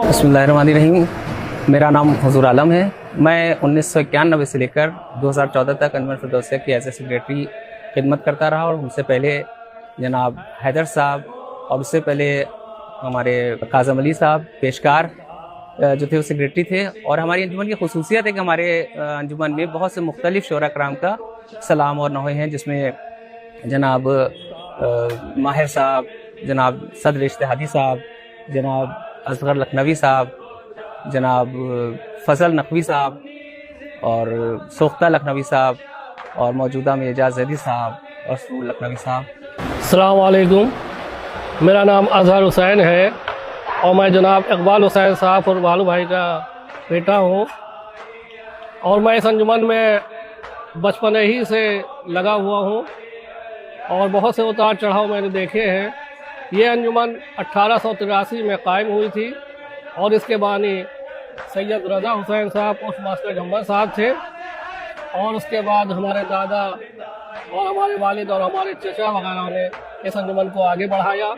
बिस्मिल्लाहिर्रहमानिर्रहीम। मेरा नाम हुजूर आलम है। मैं 1991 से लेकर 2014 तक अंजुमन फिरदौसिया की एज ए सेक्रेटरी खिदमत करता रहा और उनसे पहले जनाब हैदर साहब और उससे पहले हमारे काज़म अली साहब पेशकार जो थे वो सेक्रेटरी थे। और हमारी अंजुमन की खसूसियत है कि हमारे अंजुमन में बहुत से मुख्तलिफ शोरा कराम का सलाम और नौहे हैं, जिसमें जनाब माहिर साहब, जनाब सदर इज्तिहादी साहब, जनाब असगर लखनवी साहब, जनाब फजल नकवी साहब और सोख्ता लखनवी साहब और मौजूदा में एजाज जैदी साहब और सूर लखनवी साहब। अस्सलाम वालेकुम। मेरा नाम अजहर हुसैन है और मैं जनाब इकबाल हुसैन साहब और बालू भाई का बेटा हूँ। और मैं इस अंजुमन में बचपन ही से लगा हुआ हूँ और बहुत से उतार चढ़ाव मैंने देखे हैं। ये अंजुमन 1883 में कायम हुई थी और इसके बानी सैयद रज़ा हुसैन साहब पोस्ट मास्टर जम्मन साहब थे। और उसके बाद हमारे दादा और हमारे वालिद और हमारे चचा वगैरह ने इस अंजुमन को आगे बढ़ाया।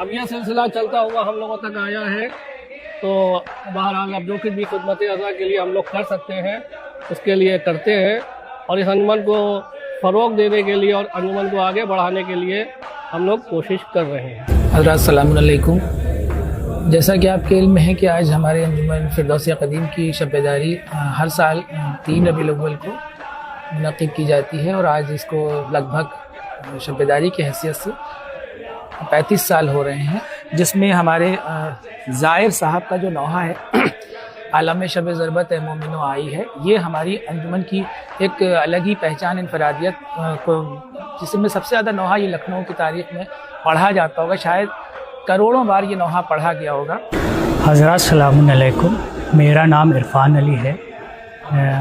अब यह सिलसिला चलता हुआ हम लोगों तक आया है। तो बहरहाल अब जो कुछ भी खिदमत अज़ा के लिए हम लोग कर सकते हैं उसके लिए करते हैं और इस अंजुमन को फ़रोग़ देने के लिए और अंजुमन को आगे बढ़ाने के लिए हम लोग कोशिश कर रहे हैं। हज़रात अस्सलामु अलैकुम। जैसा कि आपके इल्म में है कि आज हमारे अंजुमन फिरदौसिया क़दीम की शब-ए-दारी हर साल 3 रबीउल अव्वल को मुनक़्क़िद की जाती है और आज इसको लगभग शब-ए-दारी की हैसियत से 35 साल हो रहे हैं, जिसमें हमारे ज़ाहिर साहब का जो नौहा है आलम शब ज़रबत है मोमिनो आई है, ये हमारी अंजुमन की एक अलग ही पहचान इनफरादियत को, जिसमें सबसे ज़्यादा नौहा ये लखनऊ की तारीख़ में पढ़ा जाता होगा। शायद करोड़ों बार ये नौहा पढ़ा गया होगा। हज़रात सलामुन अलैकुम। मेरा नाम इरफान अली है।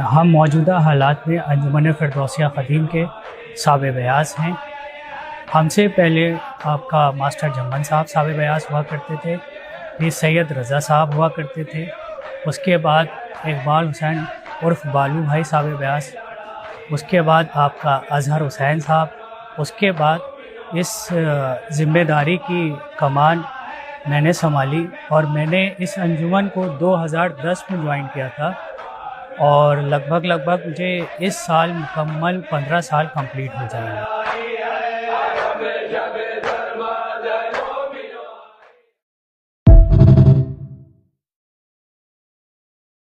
हम मौजूदा हालात में अंजुमन फिरदौसिया क़दीम के साहिब बयास हैं। हमसे पहले आपका मास्टर जम्मन साहब साहिब बयास हुआ करते थे, फिर सैयद रज़ा साहब हुआ करते थे, उसके बाद इकबाल हुसैन उर्फ़ बालू भाई साहिब बयास, उसके बाद आपका अजहर हुसैन साहब, उसके बाद इस ज़िम्मेदारी की कमान मैंने संभाली और मैंने इस अंजुमन को 2010 में ज्वाइन किया था और लगभग मुझे इस साल मुकम्मल 15 साल कंप्लीट हो जाएंगे।